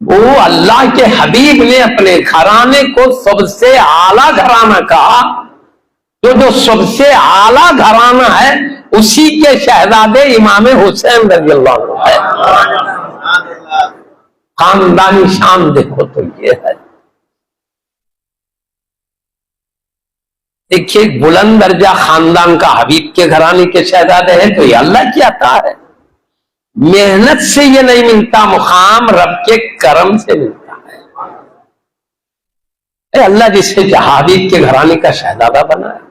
وہ اللہ کے حبیب نے اپنے گھرانے کو سب سے اعلیٰ گھرانہ کہا، جو سب سے اعلیٰ گھرانہ ہے اسی کے شہزادے امام حسین رضی اللہ عنہ ہے۔ خاندانی شان دیکھو تو یہ ہے۔ دیکھیے بلند درجہ خاندان کا حبیب کے گھرانے کے شہزادے ہیں تو یہ اللہ کی عطا ہے، محنت سے یہ نہیں ملتا، مقام رب کے کرم سے ملتا ہے۔ اے اللہ جسے حبیب کے گھرانے کا شہزادہ بنا ہے،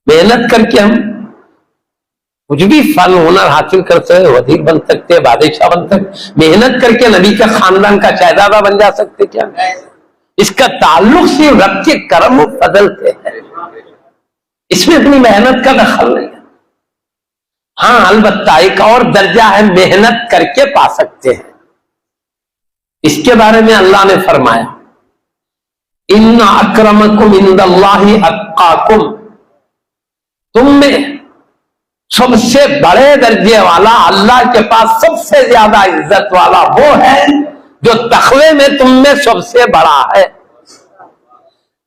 محنت کر کے ہم کچھ بھی فن ہنر حاصل کر سکتے، وزیر بن سکتے، بادشاہ بن سکتے، محنت کر کے نبی کا خاندان کا شہزادہ بن جا سکتے کیا؟ اس کا تعلق صرف رب کے کرم و فضل سے ہے، اس میں اپنی محنت کا دخل نہیں ہے۔ ہاں البتہ ایک اور درجہ ہے محنت کر کے پا سکتے ہیں، اس کے بارے میں اللہ نے فرمایا ان اکرمکم عند اللہ اتقاکم، تم میں سب سے بڑے درجے والا اللہ کے پاس سب سے زیادہ عزت والا وہ ہے جو تقوی میں تم میں سب سے بڑا ہے۔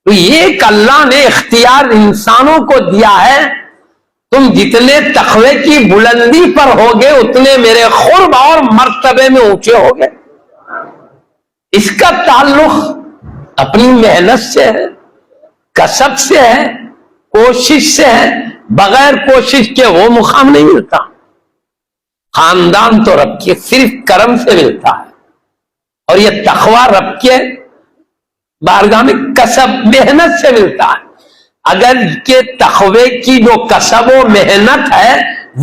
تو یہ اللہ نے اختیار انسانوں کو دیا ہے، تم جتنے تقوی کی بلندی پر ہوگے اتنے میرے قرب اور مرتبے میں اونچے ہوگے۔ اس کا تعلق اپنی محنت سے ہے، کسب سے ہے، کوشش سے ہے، بغیر کوشش کے وہ مقام نہیں ملتا۔ خاندان تو رب کے صرف کرم سے ملتا ہے، اور یہ تقوی رب کے بارگاہ میں کسب محنت سے ملتا ہے۔ اگر کہ تقوی کی جو کسب و محنت ہے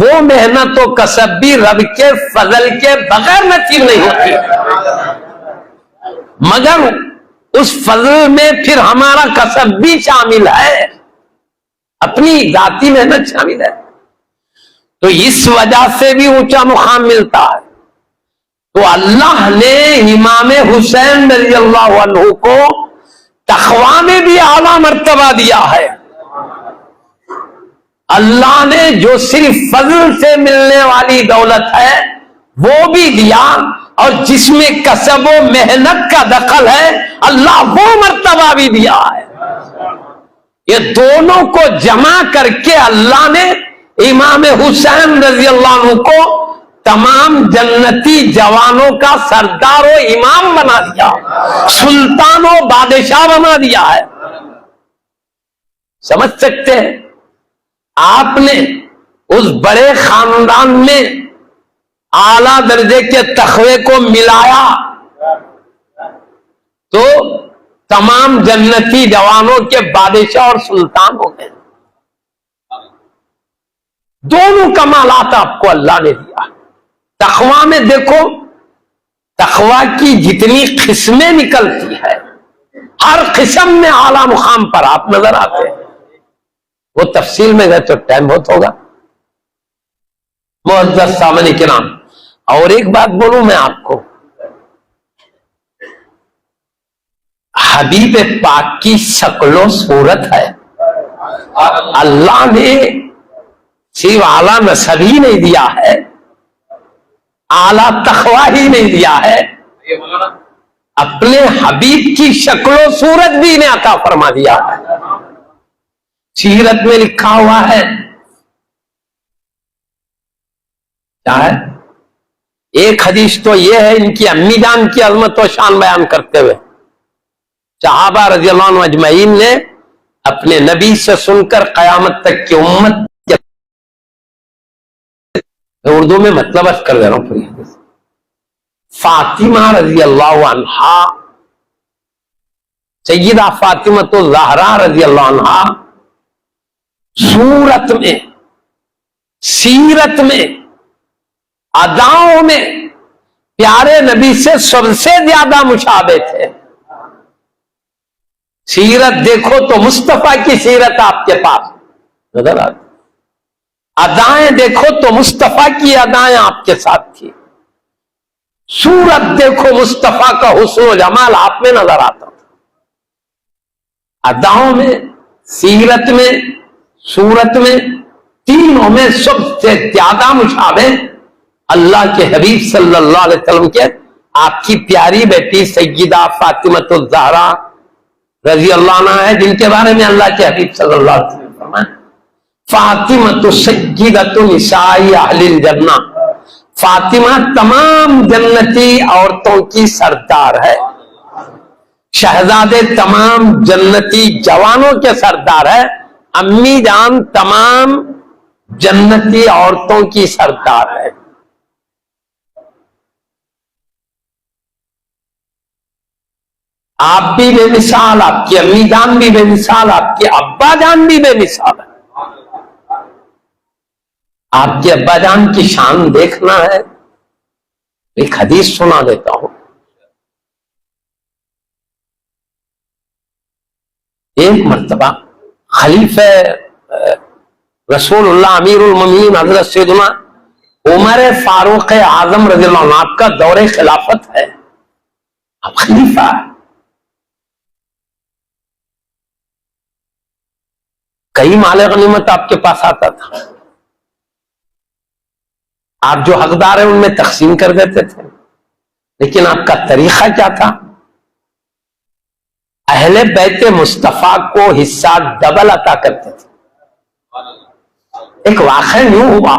وہ محنت و کسب بھی رب کے فضل کے بغیر نصیب نہیں ہوتی، مگر اس فضل میں پھر ہمارا کسب بھی شامل ہے، اپنی ذاتی محنت شامل ہے، تو اس وجہ سے بھی اونچا مقام ملتا ہے۔ تو اللہ نے امام حسین رضی اللہ عنہ کو تقوی میں بھی اعلیٰ مرتبہ دیا ہے۔ اللہ نے جو صرف فضل سے ملنے والی دولت ہے وہ بھی دیا، اور جس میں کسب و محنت کا دخل ہے اللہ وہ مرتبہ بھی دیا ہے۔ یہ دونوں کو جمع کر کے اللہ نے امام حسین رضی اللہ عنہ کو تمام جنتی جوانوں کا سردار و امام بنا دیا، سلطان و بادشاہ بنا دیا ہے۔ سمجھ سکتے ہیں؟ آپ نے اس بڑے خاندان میں اعلیٰ درجے کے تقوی کو ملایا تو تمام جنتی جوانوں کے بادشاہ اور سلطان ہو گئے۔ دونوں کمالات آپ کو اللہ نے دیا۔ تقوی میں دیکھو، تقوی کی جتنی قسمیں نکلتی ہے ہر قسم میں اعلیٰ مقام پر آپ نظر آتے ہیں، وہ تفصیل میں گئے تو ٹائم بہت ہوگا۔ معزز سامعین کرام، اور ایک بات بولوں میں آپ کو، حبیب پاک کی شکل و صورت ہے، اللہ نے صرف اعلیٰ نسب ہی نہیں دیا ہے، اعلیٰ تقوی ہی نہیں دیا ہے، اپنے حبیب کی شکل و صورت بھی انہیں عطا فرما دیا ہے۔ سیرت میں لکھا ہوا ہے، کیا ہے؟ ایک حدیث تو یہ ہے ان کی امی جان کی عظمت و شان بیان کرتے ہوئے صحابہ رضی اللہ عنہ اجمعین نے اپنے نبی سے سن کر قیامت تک کی امت، اردو میں مطلب کر دے رہا ہوں پوری حدیث، فاطمہ رضی اللہ عنہا، سیدہ فاطمہ الزہرا رضی اللہ عنہا صورت میں، سیرت میں، اداؤں میں پیارے نبی سے سب سے زیادہ مشابہ تھے۔ سیرت دیکھو تو مصطفیٰ کی سیرت آپ کے پاس نظر آتی، ادائیں دیکھو تو مصطفیٰ کی ادائیں آپ کے ساتھ تھی، صورت دیکھو مصطفیٰ کا حسن و جمال آپ میں نظر آتا تھا۔ اداؤں میں، سیرت میں، صورت میں، تینوں میں سب سے زیادہ مشابہ اللہ کے حبیب صلی اللہ علیہ وسلم کے آپ کی پیاری بیٹی سیدہ فاطمۃ الزہرا رضی اللہ عنہ ہے، جن کے بارے میں اللہ کے حبیب صلی اللہ علیہ وسلم نے فرمایا فاطمۃ سیدۃ نساء اہل الجنہ، فاطمہ تمام جنتی عورتوں کی سردار ہے، شہزادے تمام جنتی جوانوں کے سردار ہے، امی جان تمام جنتی عورتوں کی سردار ہے۔ آپ بھی بے مثال، آپ کی امی جان بھی بے مثال، آپ کے ابا جان بھی بے مثال ہے۔ آپ کے ابا جان کی شان دیکھنا ہے، ایک حدیث سنا دیتا ہوں۔ ایک مرتبہ خلیفہ رسول اللہ امیر المومنین حضرت سیدنا عمر فاروق اعظم رضی اللہ عنہ، آپ کا دور خلافت ہے، آپ خلیفہ ہے، کئی مال غنیمت آپ کے پاس آتا تھا، آپ جو حقدار ہیں ان میں تقسیم کر دیتے تھے، لیکن آپ کا طریقہ کیا تھا؟ اہل بیت مصطفیٰ کو حصہ ڈبل عطا کرتے تھے۔ ایک واقعہ یوں ہوا،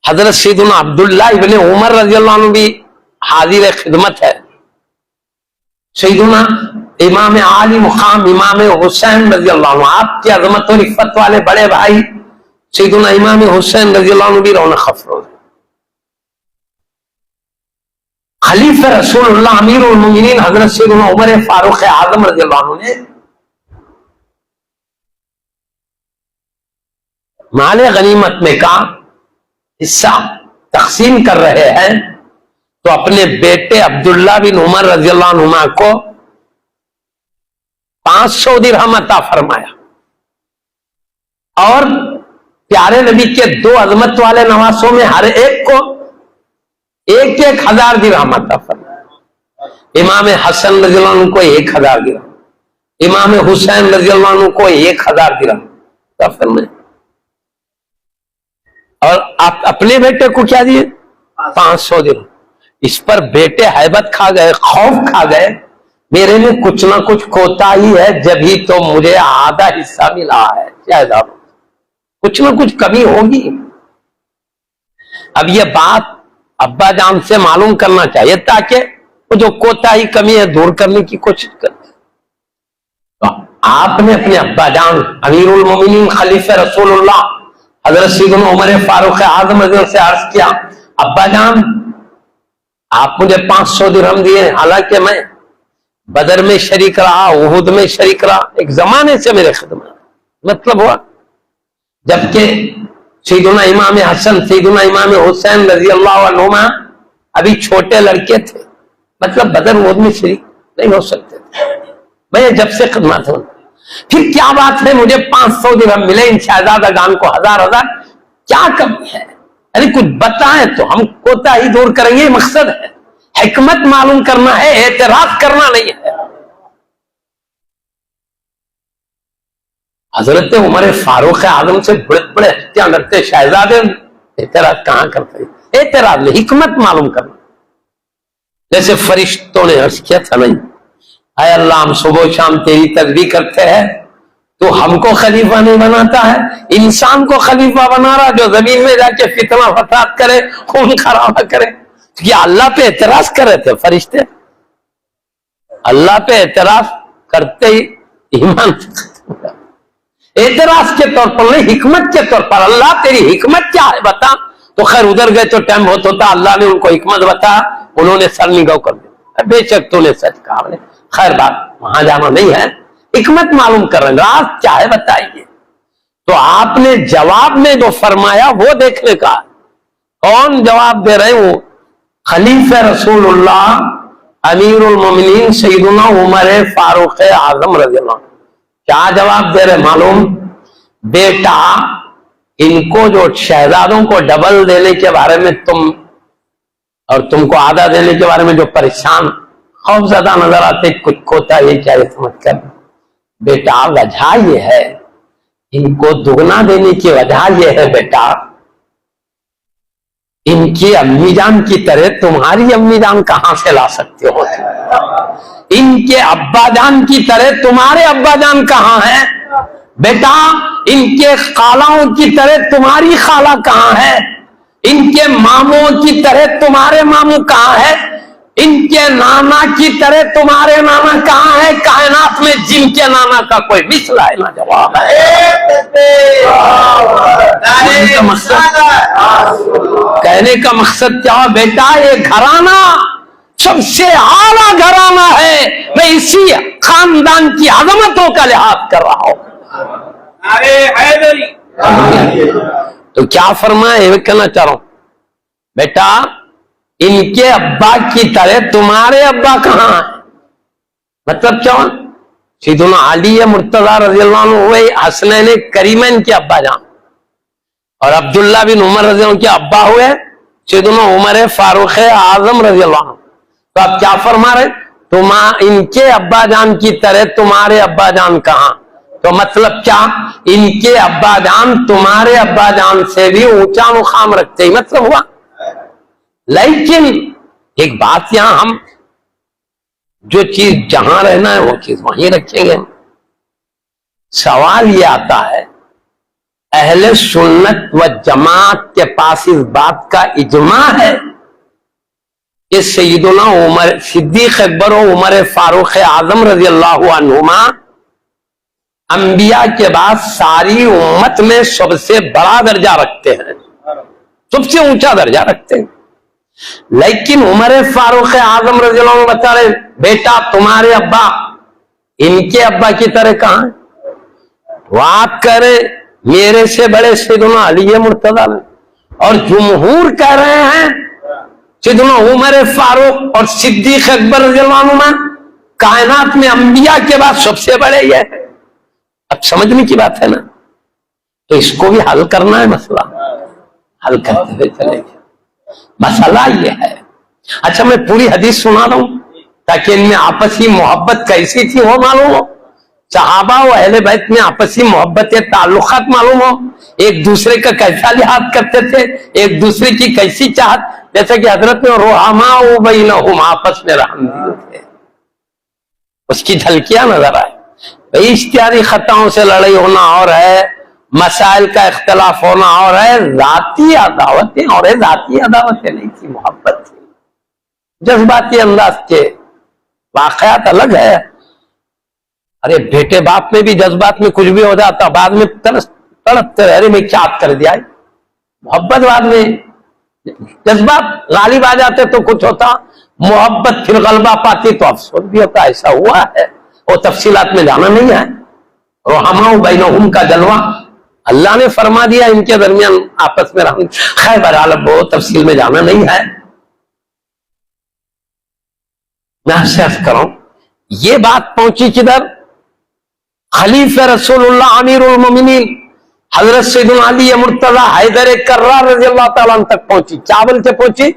حضرت سیدنا عبداللہ ابن عمر رضی اللہ عنہ بھی حاضر خدمت ہے، سیدنا امام عالی مقام امام حسین رضی اللہ عنہ، آپ کی عظمت و رفت والے بڑے بھائی سیدنا امام حسین رضی اللہ عنہ بھی رونق افروز۔ خلیفہ رسول اللہ امیر المومنین حضرت سیدنا عمر فاروق اعظم رضی اللہ عنہ نے مال غنیمت میں کا حصہ تقسیم کر رہے ہیں تو اپنے بیٹے عبداللہ بن عمر رضی اللہ عنہما کو 500 درہم عطا فرمایا، اور پیارے نبی کے 2 عظمت والے نواسوں میں ہر ایک کو 1000 درہم عطا فرمایا۔ امام حسن رضی اللہ عنہ کو 1000 درہم، امام حسین رضی اللہ عنہ کو 1000 درہم عطا فرمایا، اور آپ اپنے بیٹے کو کیا دیے؟ 500 درہم۔ اس پر بیٹے ہیبت کھا گئے، خوف کھا گئے، میرے میں کچھ نہ کچھ کوتاہی ہے، جبھی تو مجھے آدھا حصہ ملا ہے، شاید کچھ نہ کچھ کمی ہوگی۔ اب یہ بات ابا جان سے معلوم کرنا چاہیے تاکہ وہ جو کوتاہی کمی ہے دور کرنے کی کوشش کرتے۔ تو آپ نے اپنے ابا جان امیر المومنین خلیفہ رسول اللہ حضرت سیدنا عمر فاروق اعظم رضی اللہ عنہ سے عرض کیا، ابا جان آپ مجھے 500 درہم دیے، حالانکہ میں بدر میں شریک رہا، احد میں شریک رہا، ایک زمانے سے میرے خدمت، مطلب ہوا جبکہ سیدنا امام حسن سیدنا امام حسین رضی اللہ عنہما ابھی چھوٹے لڑکے تھے، مطلب بدر احد میں شریک نہیں ہو سکتے تھے، میں جب سے خدمت ہوں، پھر کیا بات ہے مجھے 500 درہم ملے، ان شہزادہ گان کو 1000 کیا کمی ہے؟ یعنی کچھ بتائیں تو ہم کوتاہی دور کریں گے، مقصد ہے حکمت معلوم کرنا ہے، اعتراض کرنا نہیں ہے۔ حضرت عمر فاروق اعظم سے بڑے بڑے اختیار رکھتے شہزادے، اعتراض کہاں کرتے؟ اعتراض نہیں، حکمت معلوم کرنا۔ جیسے فرشتوں نے عرض کیا تھا، نہیں اے اللہ ہم صبح و شام تیری تسبیح کرتے ہیں، تو ہم کو خلیفہ نہیں بناتا ہے، انسان کو خلیفہ بنا رہا جو زمین میں جا کے فتنہ فساد کرے، خون خرابہ کرے۔ کیا اللہ پہ اعتراض کر رہے تھے فرشتے؟ اللہ پہ اعتراض کرتے ہی ایمان اعتراض کے طور پر نہیں، حکمت کے طور پر، اللہ تیری حکمت کیا ہے بتا، تو خیر ادھر گئے تو ٹائم بہت ہوتا، اللہ نے ان کو حکمت بتا، انہوں نے سر نگاہ کر دیا، بے شک تو نے سچ کہا، خیر بات وہاں جانا نہیں ہے، حکمت معلوم کر رہے ہیں، راز کیا ہے بتائیے۔ تو آپ نے جواب میں جو فرمایا وہ دیکھنے کا، کون جواب دے رہے ہیں؟ وہ خلیفہ رسول اللہ امیر المومنین سیدنا عمر فاروق اعظم رضی اللہ عنہ کیا جواب دے رہے معلوم؟ بیٹا ان کو جو شہزادوں کو ڈبل دینے کے بارے میں اور تم کو آدھا دینے کے بارے میں جو پریشان خوف زدہ نظر آتے، کچھ کوتا یہ کیا یہ سمجھ کر، بیٹا وجہ یہ ہے، ان کو دگنا دینے کی وجہ یہ ہے بیٹا ان کی امی جان کی طرح تمہاری امی جان کہاں سے لا سکتے ہو؟ ان کے ابا جان کی طرح تمہارے ابا جان کہاں ہیں؟ بیٹا ان کے خالاؤں کی طرح تمہاری خالہ کہاں ہے؟ ان کے ماموں کی طرح تمہارے ماموں کہاں ہے؟ ان کے نانا کی طرح تمہارے نانا کہاں ہے؟ کائنات میں جن کے نانا کا کوئی مثل ہے نہ جواب ہے۔ کہنے کا مقصد کیا؟ بیٹا یہ گھرانہ سب سے اعلیٰ گھرانہ ہے، میں اسی خاندان کی عظمتوں کا لحاظ کر رہا ہوں۔ تو کیا فرمائے؟ یہ کہنا چاہ رہا ہوں بیٹا ان کے ابا کی طرح تمہارے ابا کہاں ہیں؟ مطلب کیا؟ سیدنا علی مرتضی رضی اللہ عنہ ہوئے حسنین کریمین کے ابا جان، اور عبداللہ بن عمر رضی اللہ عنہ کے ابا ہوئے سیدنا عمر فاروق اعظم رضی اللہ عنہ۔ تو آپ کیا فرما رہے؟ ان کے ابا جان کی طرح تمہارے ابا جان کہاں؟ تو مطلب کیا؟ ان کے ابا جان تمہارے ابا جان سے بھی اونچا مقام رکھتے ہی مطلب ہوا۔ لیکن ایک بات یہاں ہم جو چیز جہاں رہنا ہے وہ چیز وہیں رکھیں گے۔ سوال یہ آتا ہے اہل سنت و جماعت کے پاس اس بات کا اجماع ہے کہ سیدنا عمر صدیق اکبر و عمر فاروق اعظم رضی اللہ عنہما انبیاء کے بعد ساری امت میں سب سے بڑا درجہ رکھتے ہیں، سب سے اونچا درجہ رکھتے ہیں۔ لیکن عمر فاروق اعظم رضی اللہ عنہ بتا رہے بیٹا تمہارے ابا ان کے ابا کی طرح کہاں ہے؟ وہ آپ کہہ رہے میرے سے بڑے سیدنا علی مرتضی نے، اور جمہور کہہ رہے ہیں سیدنا عمر فاروق اور صدیق اکبر رضی اللہ عنہ کائنات میں انبیاء کے بعد سب سے بڑے یہ ہے۔ اب سمجھنے کی بات ہے نا، تو اس کو بھی حل کرنا ہے، مسئلہ حل کرتے ہوئے چلے گا۔ مسئلہ یہ ہے، اچھا میں پوری حدیث سنا رہا ہوں تاکہ ان میں آپسی محبت کیسی تھی وہ معلوم ہو، صحابہ و اہل بیت میں آپسی محبت تعلقات معلوم ہو، ایک دوسرے کا کیسا لحاظ کرتے تھے، ایک دوسرے کی کیسی چاہت، جیسا کہ حضرت میں رحماء بینہم آپس میں رحم دل تھے، اس کی جھلکیاں نظر آئے۔ بھئی اشتہاری خطاؤں سے لڑائی ہونا اور ہے، مسائل کا اختلاف ہونا اور ہے، ذاتی عداوتیں اور ہے، ذاتی عداوتیں نہیں تھی، محبت تھی، جذباتی انداز کے واقعات الگ ہے۔ ارے بیٹے باپ میں بھی جذبات میں کچھ بھی ہو جاتا، بعد میں تڑپتے رہے میں کیا کر دیا، محبت بعد میں جذبات غالب آ جاتے تو کچھ ہوتا، محبت پھر غلبہ پاتی تو افسوس بھی ہوتا، ایسا ہوا ہے، وہ تفصیلات میں جانا نہیں ہے۔ رحماء بینہم کا جلوہ اللہ نے فرما دیا ان کے درمیان آپس میں رحم، خیر بہرحال وہ تفصیل میں جانا نہیں ہے۔ میں آپ سے عرض کروں یہ بات پہنچی کدھر؟ خلیفہ رسول اللہ امیر المومنین حضرت سیدنا علی مرتضی حیدر کرار رضی اللہ تعالیٰ عنہ تک پہنچی۔ کیا بول کے پہنچی؟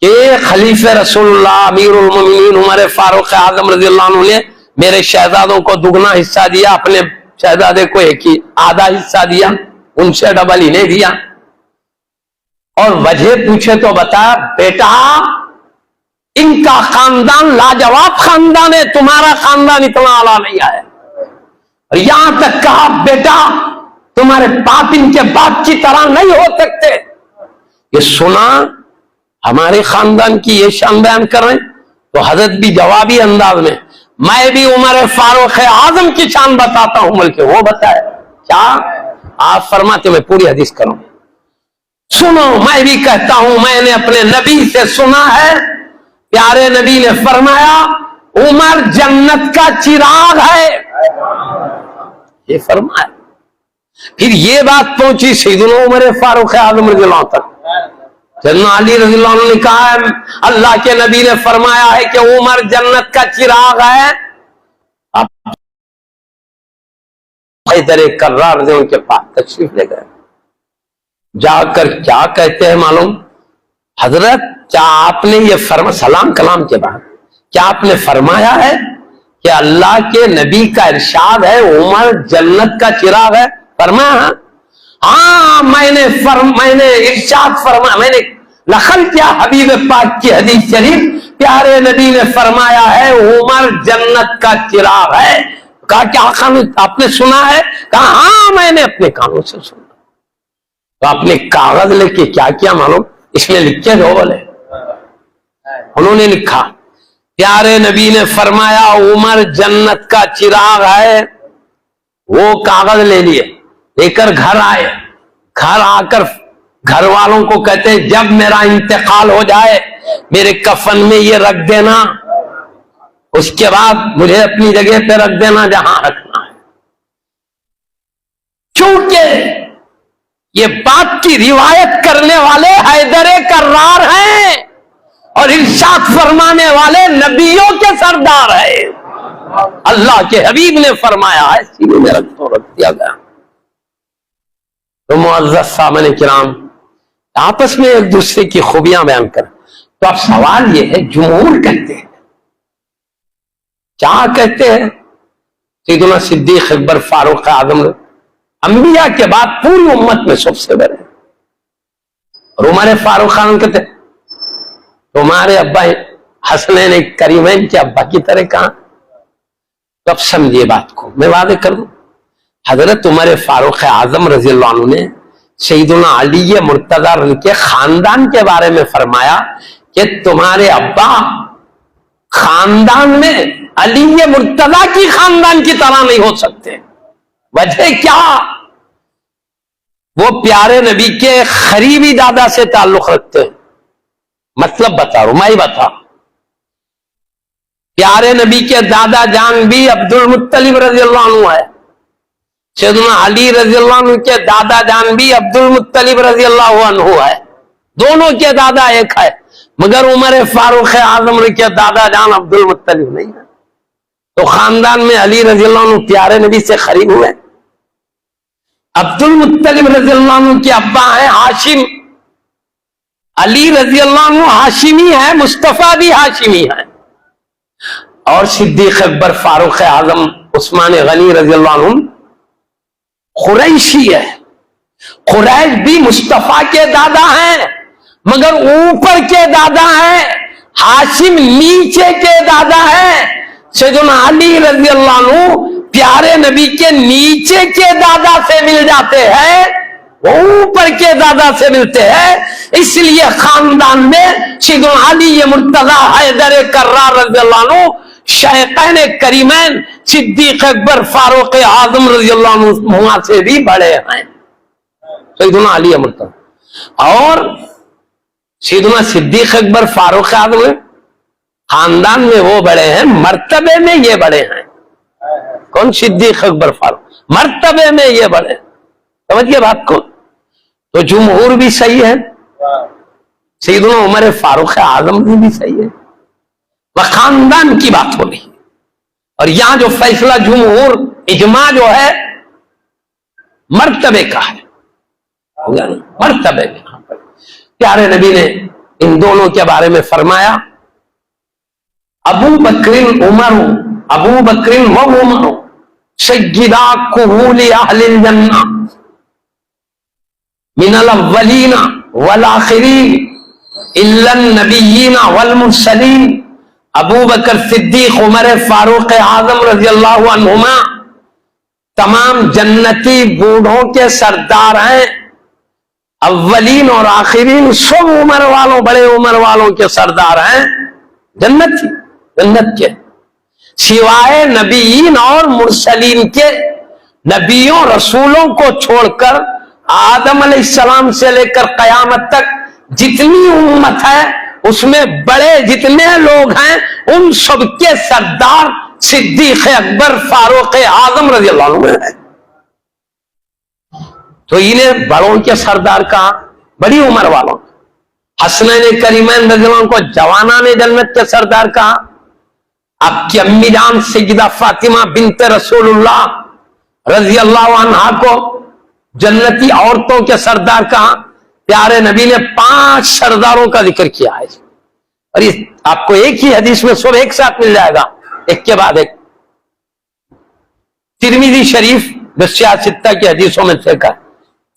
کہ خلیفہ رسول اللہ امیر المومنین عمر فاروق اعظم رضی اللہ عنہ نے میرے شہزادوں کو دگنا حصہ دیا، اپنے شہزادے کو ایک ہی آدھا حصہ دیا، ان سے ڈبل ہی نہیں دیا۔ اور وجہ پوچھے تو بتا بیٹا ان کا خاندان لاجواب خاندان ہے، تمہارا خاندان اتنا اعلیٰ نہیں ہے۔ اور یہاں تک کہا بیٹا تمہارے باپ ان کے باپ کی طرح نہیں ہو سکتے۔ یہ سنا ہمارے خاندان کی یہ شان بیان کر رہے ہیں، تو حضرت بھی جوابی انداز میں میں بھی عمر فاروق اعظم کی شان بتاتا ہوں، بلکہ وہ بتائے کیا؟ آپ فرماتے میں پوری حدیث کروں، سنو میں بھی کہتا ہوں میں نے اپنے نبی سے سنا ہے، پیارے نبی نے فرمایا عمر جنت کا چراغ ہے، یہ فرمایا۔ پھر یہ بات پہنچی سیدنا عمر فاروق اعظم رضی اللہ عنہ تک، سیدنا علی رضی اللہ عنہ نے کہا ہے اللہ کے نبی نے فرمایا ہے کہ عمر جنت کا چراغ ہے۔ اب حیدر کرار رضی اللہ عنہ کے پاس تشریف لے گئے، جا کر کیا کہتے ہیں معلوم؟ حضرت کیا آپ نے یہ سلام کلام کے بعد کیا آپ نے فرمایا ہے کہ اللہ کے نبی کا ارشاد ہے عمر جنت کا چراغ ہے؟ فرمایا ہاں۔ ہاں میں نے ارشاد فرمایا، میں نے نقل کیا حبیب پاک کی حدیث شریف، پیارے نبی نے فرمایا ہے عمر جنت کا چراغ ہے۔ کہا کیا آپ نے سنا ہے؟ کہا ہاں میں نے اپنے کانوں سے سنا۔ تو آپ نے کاغذ لے کے کیا کیا معلوم؟ اس میں لکھے دو بولے، انہوں نے لکھا پیارے نبی نے فرمایا عمر جنت کا چراغ ہے۔ وہ کاغذ لے لیے، لے کر گھر آئے، گھر آ کر گھر والوں کو کہتے جب میرا انتقال ہو جائے میرے کفن میں یہ رکھ دینا، اس کے بعد مجھے اپنی جگہ پہ رکھ دینا جہاں رکھنا ہے۔ چونکہ یہ بات کی روایت کرنے والے حیدر کرار ہیں اور ارشاد فرمانے والے نبیوں کے سردار ہیں۔ اللہ کے حبیب نے فرمایا ہے سینے میں رکھ دیا گیا۔ تو معزز سامعین کرام، آپس میں ایک دوسرے کی خوبیاں بیان کر۔ تو اب سوال یہ ہے، جمہور کہتے ہیں، کیا کہتے ہیں؟ سیدنا صدیق اکبر فاروق اعظم انبیاء کے بعد پوری امت میں سب سے بڑے، اور عمر فاروق اعظم کہتے ہیں تمہارے ابا حسنین کریمین کے ابا کی طرح کہاں؟ تو اب سمجھیے بات کو، میں واضح کر دوں۔ حضرت عمر فاروق اعظم رضی اللہ عنہ نے سیدنا علی مرتضی کے خاندان کے بارے میں فرمایا کہ تمہارے ابا خاندان میں علی مرتضی کی خاندان کی طرح نہیں ہو سکتے۔ وجہ کیا؟ وہ پیارے نبی کے قریبی دادا سے تعلق رکھتے ہیں۔ مطلب بتا رہا ہوں، میں ہی بتا، پیارے نبی کے دادا جان بھی عبد المطلب رضی اللہ عنہ ہے، سیدنا علی رضی اللہ عنہ کے دادا جان بھی عبد المطلب رضی اللہ عنہ ہے، دونوں کے دادا ایک ہے، مگر عمر فاروق اعظم کے دادا جان عبد المطلب نہیں ہے۔ تو خاندان میں علی رضی اللہ عنہ پیارے نبی سے قریب ہوئے۔ عبد المطلب رضی اللہ عنہ کے ابا ہیں ہاشم، علی رضی اللہ عنہ ہاشمی ہے، مصطفیٰ بھی ہاشمی ہے، اور صدیق اکبر فاروق اعظم عثمان غنی رضی اللہ عنہ قریشی ہے۔ قریش بھی مصطفیٰ کے دادا ہیں مگر اوپر کے دادا ہیں، ہاشم نیچے کے دادا ہیں۔ سیدنا علی رضی اللہ عنہ پیارے نبی کے نیچے کے دادا سے مل جاتے ہیں، وہ اوپر کے دادا سے ملتے ہیں، اس لیے خاندان میں سیدنا علی مرتضی حیدر کرار رضی اللہ عنہ شیخین کریمین صدیق اکبر فاروق اعظم رضی اللہ عنہ سے بھی بڑے ہیں، سیدنا علی مرتضی اور سیدنا صدیق اکبر فاروق اعظم خاندان میں وہ بڑے ہیں، مرتبے میں یہ بڑے ہیں۔ کون؟ صدیق اکبر فاروق، مرتبے میں یہ بڑے، سمجھئے بات کو۔ تو جمہور بھی صحیح ہے، سیدنا عمر فاروق اعظم بھی صحیح ہے، وہ خاندان کی بات ہو رہی ہے۔ اور یہاں جو فیصلہ جمہور اجماع جو ہے مرتبے کا ہے، مرتبے میں پیارے نبی نے ان دونوں کے بارے میں فرمایا ابو بکر و عمر سیدا کہول اہل الجنہ من الاولین والآخرین الا النبیین والمرسلین۔ ابو بکر صدیق عمر فاروق اعظم رضی اللہ عنہما تمام جنتی بوڑھوں کے سردار ہیں، اولین اور آخرین سب عمر والوں، بڑے عمر والوں کے سردار ہیں، جنت کے سوائے نبیین اور مرسلین کے۔ نبیوں رسولوں کو چھوڑ کر آدم علیہ السلام سے لے کر قیامت تک جتنی امت ہے اس میں بڑے جتنے لوگ ہیں ان سب کے سردار صدیق اکبر فاروق اعظم رضی اللہ عنہ ہے۔ تو انہیں بڑوں کے سردار کہا، بڑی عمر والوں، حسنین کریمین رضی اللہ عنہ کو جوانان جنت کے سردار کہا، آپ کی امی جان سیدہ فاطمہ بنت رسول اللہ رضی اللہ عنہا کو جنتی عورتوں کے سردار کہا۔ پیارے نبی نے 5 سرداروں کا ذکر کیا ہے، اور یہ آپ کو ایک ہی حدیث میں سب ایک ساتھ مل جائے گا، ایک کے بعد ایک۔ ترمذی شریف 10 کی حدیثوں میں سے کا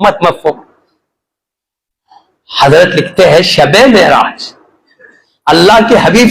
مت مفہوم. حضرت لکھتے ہیں شب معراج اللہ کے حبیب